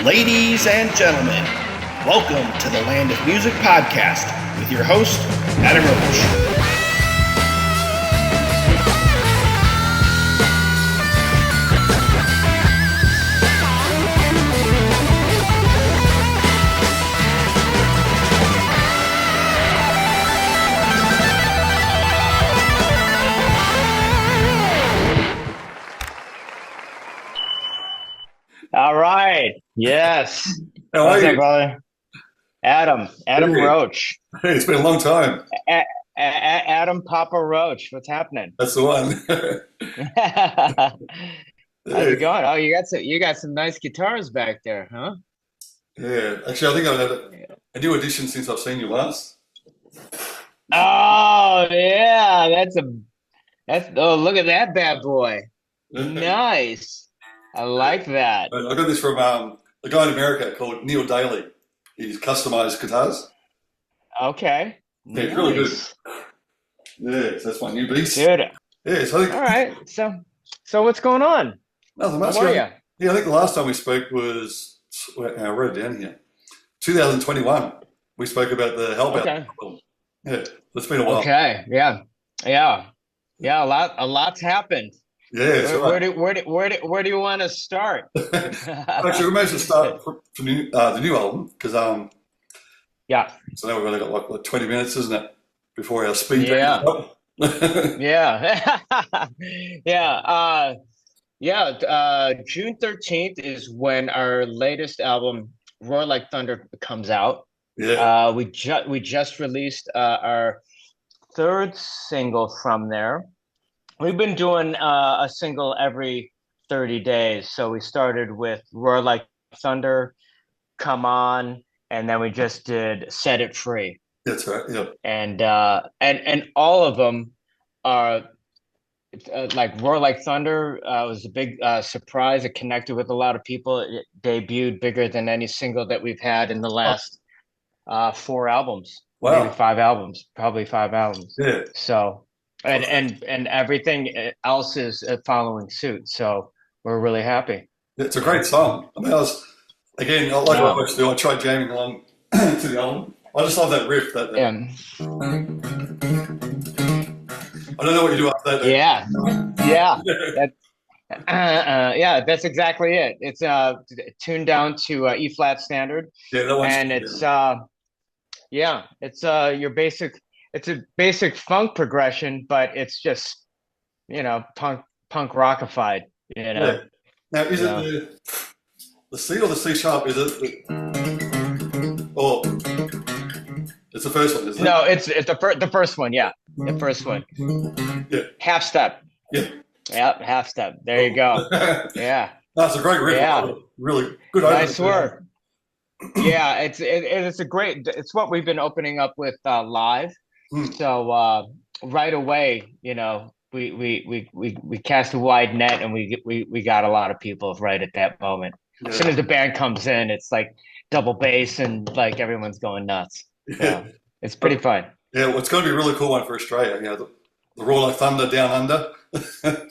Ladies and gentlemen, welcome to the Land of Music podcast with your host, Adam Roach. All right. Yes. How What's are up, you? brother? Adam Hey, Roach. hey, it's been a long time. Adam Papa Roach. What's happening? That's the one. How's it Hey, going? Oh, you got some nice guitars back there, huh? yeah. Actually, I think I've had a new edition since I've seen you last. Oh, yeah. Oh, look at that bad boy. I Nice. I like that. got this from a guy in America called Neil Daly. He's customized guitars. Okay. Yeah, it's really good. Nice. Yeah, so that's my new beast. Dude. Yeah, so I All think right. So what's going on? nothing How much. are you? Yeah, I think the last time we spoke was, I wrote it down here, 2021. We spoke about the Hellbound Okay. album. Yeah, it's been a while. Okay. Yeah. Yeah. Yeah. A lot's happened. Yeah, that's right. Where do you want to start? Actually, we may as well start from the new album because Yeah, so now we've only got like 20 minutes, isn't it, before our speed date is yeah, up? yeah, yeah, yeah. June 13th is when our latest album, Roar Like Thunder, comes out. Yeah, We just released our third single from there. We've been doing a single every 30 days. So we started with Roar Like Thunder, Come On, and then we just did Set It Free. that's right. Yeah, And all of them are like Roar Like Thunder was a big surprise. It connected with a lot of people. It debuted bigger than any single that we've had in the oh, last four albums, maybe wow. five albums, probably five albums. Yeah, So, and everything else is following suit. So we're really happy. it's a great song. I mean, again, like I Yeah, always do, I tried jamming along to the album. I just love that riff. That yeah, I don't know what you do after that. yeah, yeah. Yeah, That, yeah, that's exactly it. It's tuned down to E flat standard, yeah, that one's and yeah, it's your basic. It's a basic funk progression, but it's just punk rockified. You know, yeah. Now, is it yeah. the C or the C sharp? Is it or it's the first one, isn't it? No, it's the first one. Yeah, the first one. Yeah, Half step. yeah. Yep, half step. There you Cool. go. Yeah, That's a great riff. I love yeah. it. Really good opening Nice to the album. work. Yeah, it's a great. It's what we've been opening up with live. Hmm. So right away, we cast a wide net, and we got a lot of people right at that moment. As Yeah, soon as the band comes in, it's like double bass, and like everyone's going nuts. yeah. So it's pretty fun. Yeah, well, it's going to be a really cool one for Australia. You know, the Roar Like Thunder Down Under.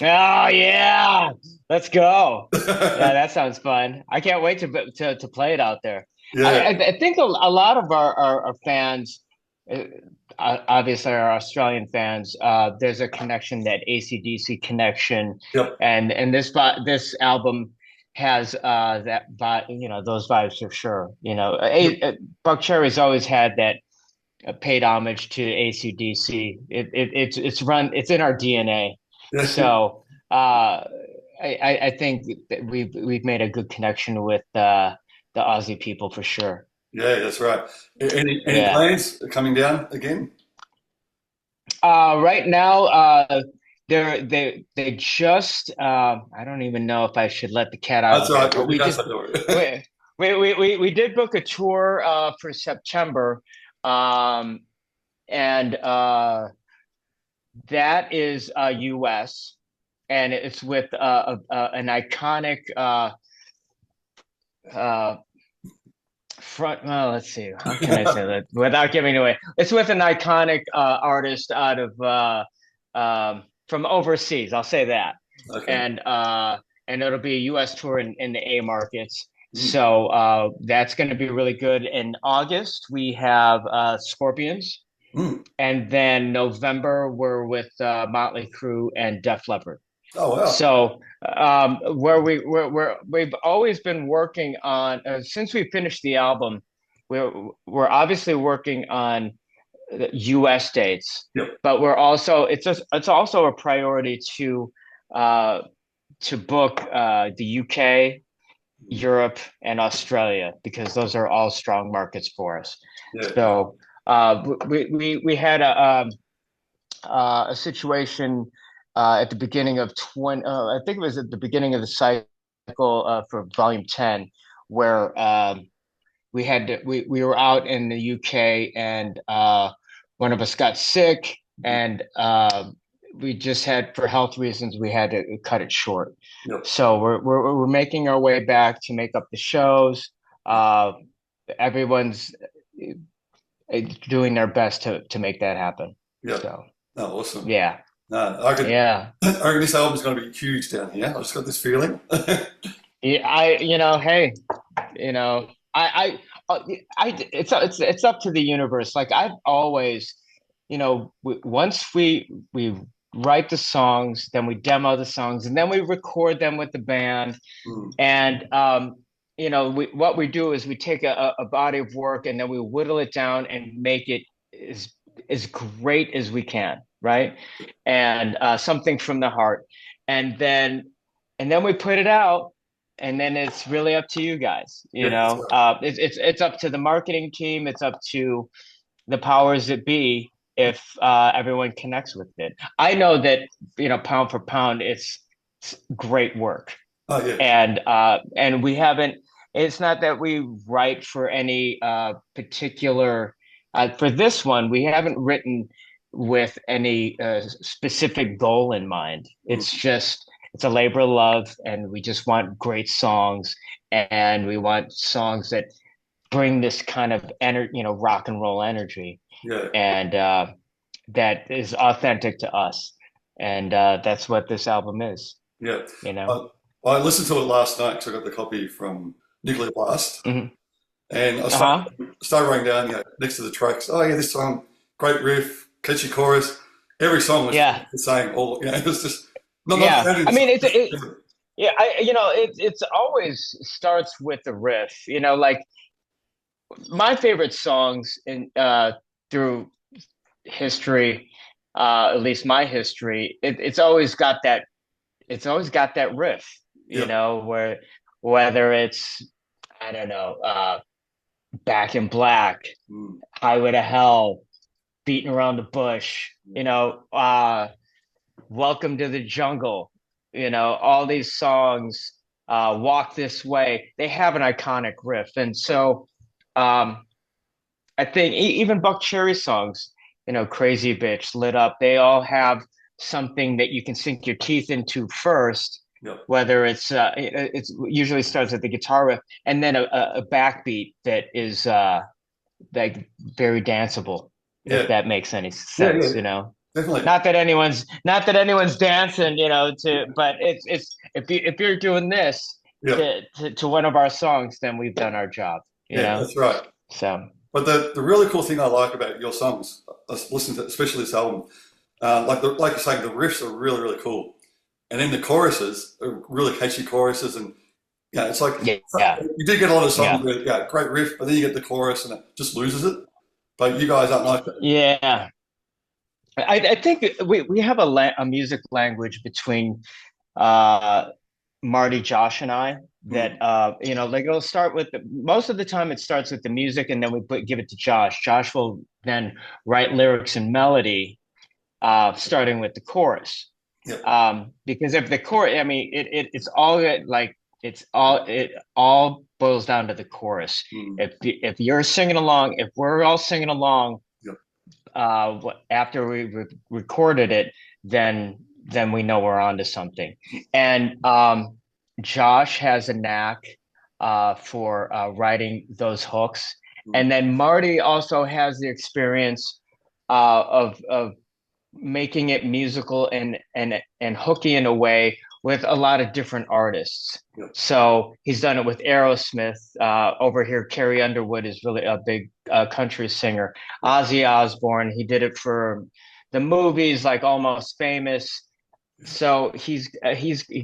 Oh yeah, let's go. Yeah, that sounds fun. I can't wait to play it out there. Yeah, I think a lot of our fans, uh, obviously our Australian fans, there's a connection, that AC/DC connection, yep. and this album has those vibes for sure. Buckcherry's always had that paid homage to AC/DC. It's in our DNA. Yeah, So I think that we've made a good connection with the Aussie people for sure. yeah, that's right. Any Yeah. plans coming down again? Right now, they just I don't even know if I should let the cat out of That's the all bag, right. but We we can't just stop doing it. we did book a tour for September, um, and that is US, and it's with an iconic uh, front. Well, let's see. How can I say that without giving it away? It's with an iconic artist out of from overseas. I'll say that, Okay. and it'll be a U.S. tour in the A markets. So that's going to be really good. In August, we have Scorpions. Mm. And then November, we're with Motley Crue and Def Leppard. Oh wow. So where we've always been working on since we finished the album, we're obviously working on the U.S. dates, Yep. but we're also it's also a priority uh, to book the UK, Europe, and Australia because those are all strong markets for us. Yeah. So we had a situation at the beginning of 20 I think it was at the beginning of the cycle for volume 10 where we were out in the UK and one of us got sick and we just had for health reasons we had to cut it short. Yep. So we're making our way back to make up the shows. Everyone's doing their best to make that happen. Yep. So Oh, awesome. yeah. No, Yeah. I reckon this album's going to be huge down here. I just got this feeling. Yeah, hey, it's up to the universe. Like I've always, once we write the songs, then we demo the songs, and then we record them with the band. Mm. And what we do is we take a body of work and then we whittle it down and make it as great as we can, right? And something from the heart, and then we put it out, and then it's really up to you guys. It's up to the marketing team. It's up to the powers that be if everyone connects with it. I know that pound for pound, it's great work. Oh yeah. And we haven't. It's not that we write for any particular. For this one, we haven't written with any specific goal in mind. It's a labor of love, and we just want great songs, and we want songs that bring this kind of rock and roll energy, Yeah. and that is authentic to us, and that's what this album is. Yeah. You know. I listened to it last night because I got the copy from Nuclear Blast, Mhm. and I Uh-huh. started writing down, next to the tracks. Oh yeah, this song, great riff, catchy chorus. Every song was Yeah. the same. All it was just not Yeah. sounding I mean, different. yeah, it's always starts with the riff. Like my favorite songs in through history, at least my history, it's always got that riff, Yeah. where whether it's I don't know, Back in Black, Mm. Highway to Hell, Beating Around the Bush, Welcome to the Jungle, all these songs, Walk This Way, they have an iconic riff. And so I think even Buckcherry songs, Crazy Bitch, Lit Up, they all have something that you can sink your teeth into first, Yep. whether it's usually starts at the guitar riff and then a backbeat that is like very danceable, Yeah. if that makes any sense, Definitely. Not that anyone's dancing, but it's if you're doing this Yeah. to one of our songs, then we've done our job, That's right. So But the really cool thing I like about your songs, listening to especially this album, like you're saying, the riffs are really really cool, and then the choruses are really catchy choruses, and it's like yeah. you do get a lot of songs where great riff, but then you get the chorus and it just loses it. But you guys aren't like that. Yeah. I think we have a music language between Marty, Josh, and I that like it'll start with most of the time it starts with the music, and then give it to Josh. Josh will then write lyrics and melody, starting with the chorus. Yeah. Because if the chorus, I mean, it's all like it all boils down to the chorus. Mm. If you're singing along, if we're all singing along, Yep. after we recorded it, then we know we're onto something. And Josh has a knack for writing those hooks, and then Marty also has the experience of making it musical and hooky in a way with a lot of different artists. Yeah. So he's done it with Aerosmith. Over here, Carrie Underwood is really a big country singer. Ozzy Osbourne, he did it for the movies like Almost Famous. So he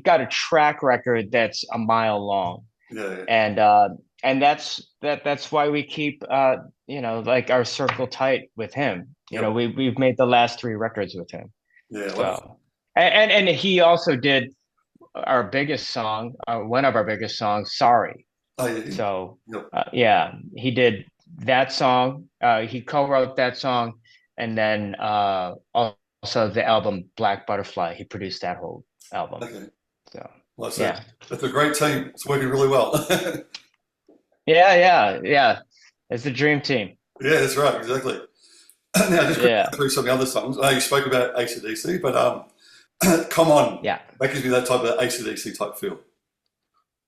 got a track record that's a mile long, Yeah. and that's why we keep like our circle tight with him. Yep. We've made the last three records with him. Yeah. So and he also did our biggest song, one of our biggest songs, "Sorry." Oh, yeah. So Yep. yeah, he did that song. He co-wrote that song, and then also the album Black Butterfly. He produced that whole album. Okay. So Well, yeah, that's a great team. It's working really well. yeah. It's the dream team. Yeah, that's right. Exactly. Now, just quickly Yeah, through some of the other songs. I know you spoke about AC/DC, but Come On, yeah, that gives me that type of AC/DC type feel.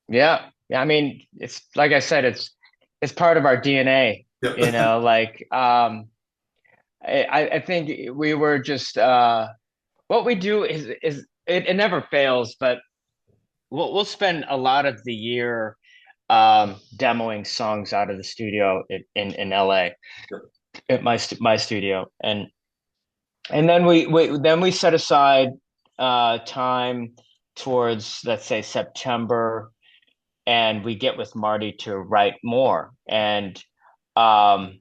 yeah. I mean, it's like I said, it's part of our DNA. Yep. Like I think we were just what we do is it never fails, but we'll spend a lot of the year demoing songs out of the studio in LA Yep. at my studio, and then we set aside time towards, let's say, September, and we get with Marty to write more. And um,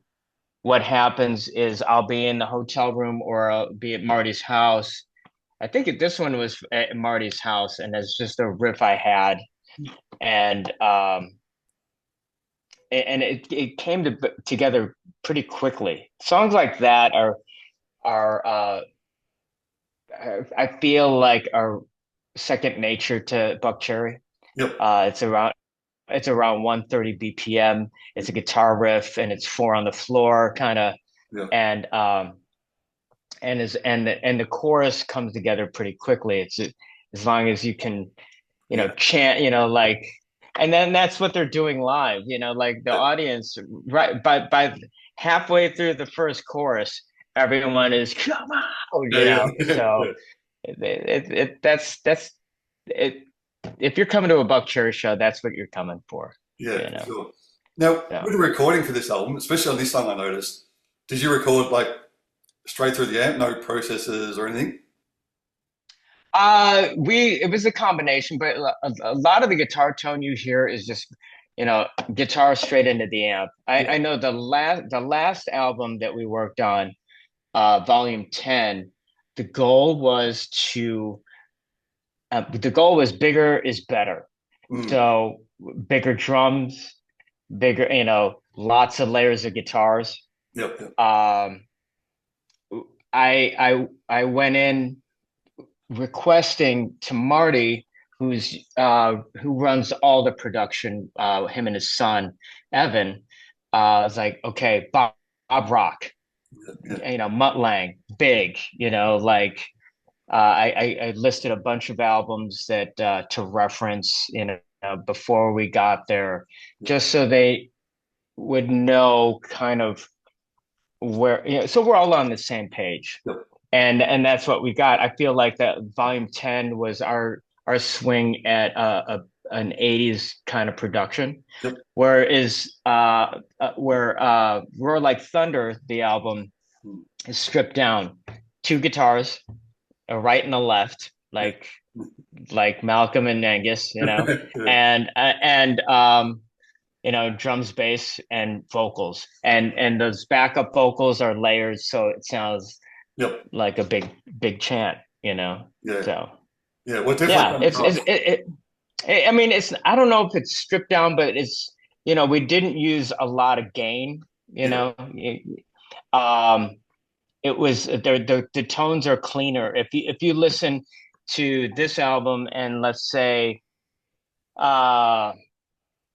what happens is I'll be in the hotel room or I'll be at Marty's house. I think this one was at Marty's house, and it's just a riff I had, and it came together pretty quickly. Songs like that are I feel like are second nature to Buckcherry. Yep. It's around 130 BPM. It's a guitar riff, and it's four on the floor kind of, Yeah. and the chorus comes together pretty quickly. It's as long as you can, Yeah. chant, like, and then that's what they're doing live. Like the Yeah. audience, right by halfway through the first chorus, everyone is come on, Yeah. So Yeah. that's it. If you're coming to a Buckcherry show, that's what you're coming for. Yeah, for sure. Now, So. with the recording for this album, especially on this song, I noticed, did you record like straight through the amp, no processors or anything? It was a combination, but a lot of the guitar tone you hear is just, guitar straight into the amp. I know the last album that we worked on, Volume 10, the goal was bigger is better. Mm. So bigger drums, bigger, lots of layers of guitars. Yep. Yep. I went in requesting to Marty, who runs all the production, him and his son Evan. I was like, okay, Bob Rock, Yeah. Mutt Lang, big, like I listed a bunch of albums that to reference, before we got there, just so they would know kind of where, so we're all on the same page. Yep. And that's what we got. I feel like that Volume 10 was our swing at an 80s kind of production, Yep. whereas where Roar Like Thunder, the album, is stripped down, two guitars, a right and a left, like Malcolm and Angus, Yeah. and drums, bass, and vocals, and those backup vocals are layered, so it sounds Yep. like a big chant, Yeah. So Yeah. Well, yeah, definitely. I mean, I don't know if it's stripped down, but we didn't use a lot of gain, Yeah. um, it was the tones are cleaner. If you listen to this album and let's say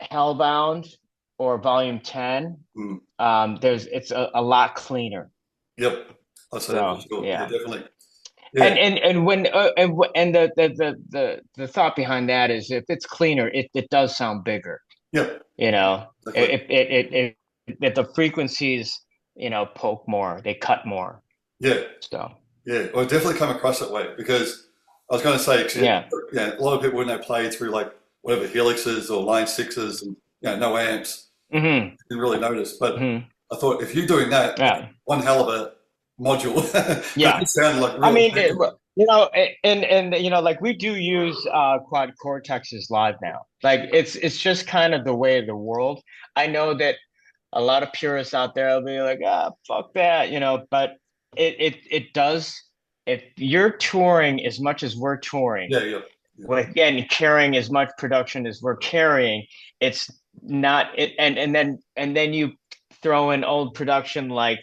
Hellbound or Volume 10, Mm. it's a lot cleaner. Yep. I'll say that for So sure. Yeah, yeah. definitely. Yeah. And when and the thought behind that is if it's cleaner, it does sound bigger. Yep. If Exactly. if the frequencies poke more, they cut more. Yeah. So Yeah. Well, it definitely come across that way because I was going to say, 'cause, Yeah. a lot of people when they play through like whatever helixes or line sixes and no amps, Hmm. didn't really notice. But Hmm. I thought if you're doing that, that's Yeah. one hell of a module because Yeah. it sounded like I real mean, effective. and like we do use quad cortexes live now. Like it's just kind of the way of the world. I know that a lot of purists out there will be like, ah, fuck that, but it does. If you're touring as much as we're touring, Yeah, yeah, yeah, with again carrying as much production as we're carrying, it's not it, and then you throw in old production like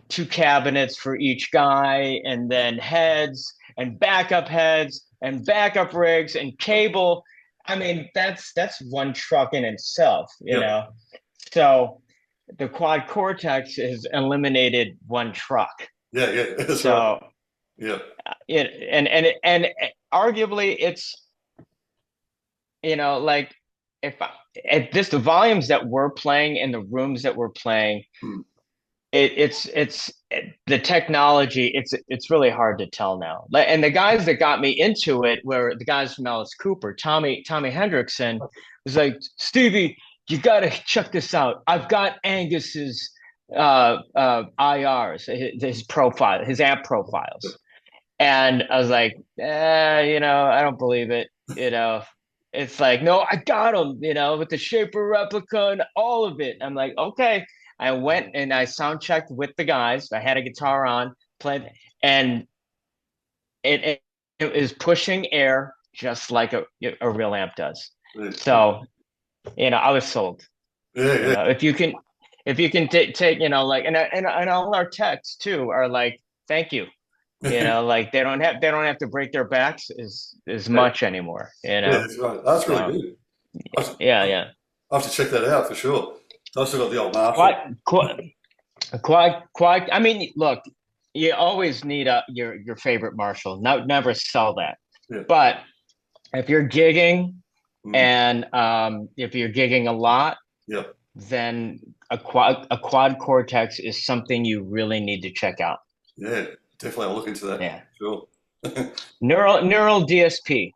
two cabinets for each guy, and then heads and backup rigs and cable. I mean, that's one truck in itself, yeah, So the quad cortex has eliminated one truck. yeah, yeah. That's right. So Yeah, and arguably it's like if at this the volumes that we're playing in the rooms that we're playing, mm, the technology, it's really hard to tell now. And the guys that got me into it were the guys from Alice Cooper. Tommy Hendrickson was like, Stevie, you got to check this out. I've got Angus's IRs, his profile, his amp profiles. And I was like, I don't believe it. It's like, no, I got him, with the Shaper replica and all of it. I'm like, okay. I went and I sound checked with the guys. I had a guitar on, played, and it is pushing air just like a real amp does. yeah, So, I was sold. yeah, If you can take, like, and all our techs too are like, thank you. yeah. Like they don't have to break their backs as Yeah, much anymore. that's right. That's really So good. I have, to, yeah, yeah. I have to check that out for sure. I still got the old Marshall. Quite. I mean, look, you always need your favorite Marshall. No, never sell that. Yeah, But if you're gigging mm, and if you're gigging a lot, yeah, then a quad cortex is something you really need to check out. yeah. Definitely, I'll look into that. Yeah. Sure. Neural DSP.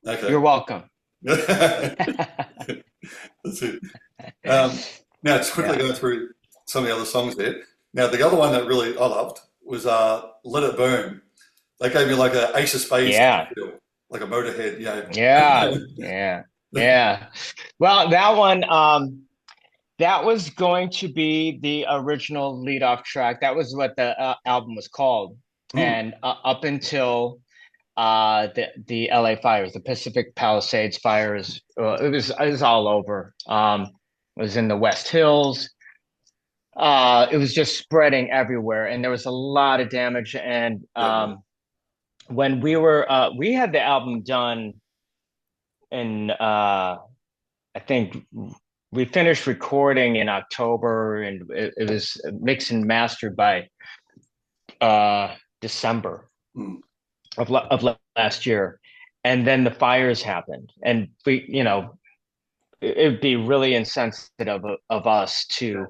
Okay. You're welcome. That's it. Now, just quickly Yeah. go through some of the other songs there. Now, the other one that really I loved was "Let It Burn." That gave me like a Ace of Spades Yeah. feel, like a Motorhead. Yeah. Yeah. Yeah. Well, that one, that was going to be the original lead-off track. That was what the album was called. Mm, And up until the LA fires, the Pacific Palisades fires, it was all over. It was in the West Hills. It was just spreading everywhere, and there was a lot of damage. And yeah, when we had the album done in I think we finished recording in October, and it was mixed and mastered by December mm, of last year. And then the fires happened, and it would be really insensitive of us to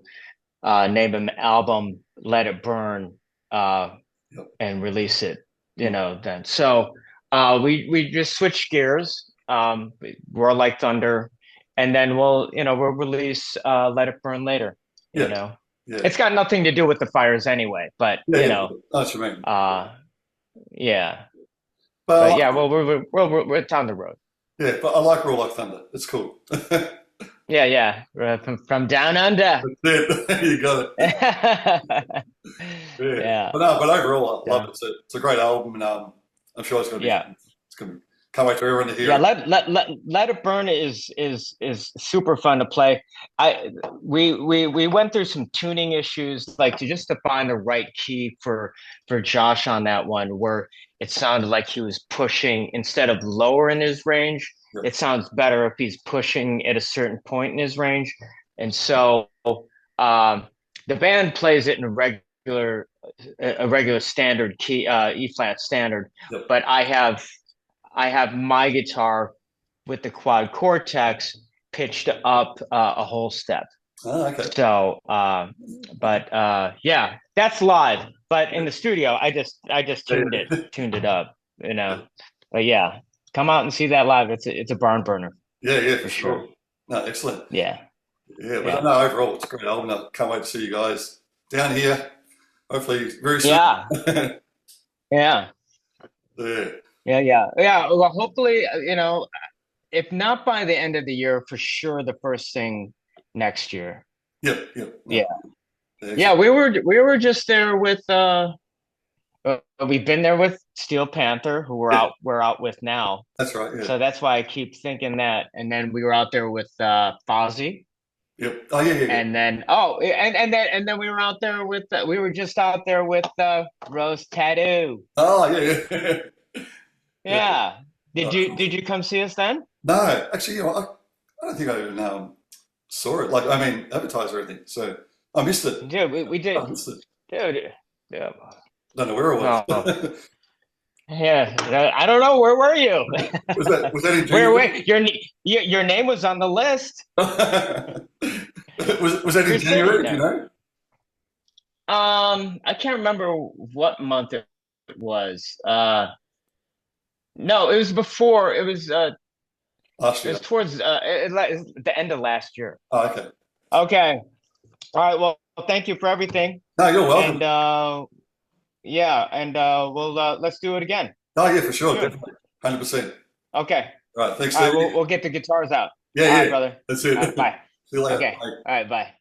name an album "Let It Burn" yeah, and release it. mm, Then so we just switched gears. Roar Like Thunder, and then we'll release "Let It Burn" later. You yeah, know, yeah, it's got nothing to do with the fires anyway, but yeah, yeah. That's what I mean. uh, yeah, But I but like, yeah, well, we're down the road. yeah, but I like Raw Like Thunder. It's cool. That's Yeah, yeah, from down under. it. You got it. Yeah, Yeah, but overall, I love yeah, it. It's a great album, and I'm sure it's going to be. yeah. It's going to can't wait for everyone to hear Yeah, it. let it burn is super fun to play. We went through some tuning issues, like to find the right key for Josh on that one, where it sounded like he was pushing instead of lower in his range. Yeah, It sounds better if he's pushing at a certain point in his range, and so um, the band plays it in a regular standard key, E flat standard, yeah. but I have my guitar with the quad cortex pitched up a whole step. Oh, okay. So, but yeah, that's live. But in the studio, I just Yeah, tuned it up. You yeah. know. But yeah, come out and see that live. It's a barn burner Yeah, for for sure. sure. No, excellent. Yeah, Yeah, but yeah, no, overall, it's a great album. I can't wait to see you guys down here, hopefully very soon. yeah, yeah, Yeah, yeah. Well, hopefully, if not by the end of the year, for sure, the first thing next year. yep. Yeah, No, yeah. excellent. We were just there with we've been there with Steel Panther, who Yeah, we're out with now. that's right. Yeah, So that's why I keep thinking that. And then we were out there with Fozzy. yep. Oh, yeah. And then and then we were out there with we were just out there with Rose Tattoo. Oh, yeah. Yeah. Yeah. No, Did that's you awesome. did you come see us then? No, actually, I don't think I even saw it. Like, I mean, advertised or anything. So I missed it. Dude, we I did. missed it. Dude. Yeah. Don't know where it was. Oh, yeah. I don't know. Where were you? Was that in Where January? your name was on the list. Was that in You're sitting January? Do you there. know? I can't remember what month it was. No, it was before. Last It year. was towards the end of last year. Oh, okay. Okay. All right. Well, thank you for everything. No, you're And welcome. yeah, and we'll let's do it again Oh, yeah, for sure. soon. Definitely. 100%. Okay. All right. Thanks, All right. Stevie. We'll get the guitars out. Yeah, All right, yeah. brother. That's All right. it. Bye. See you later. Okay. Bye. All right. Bye.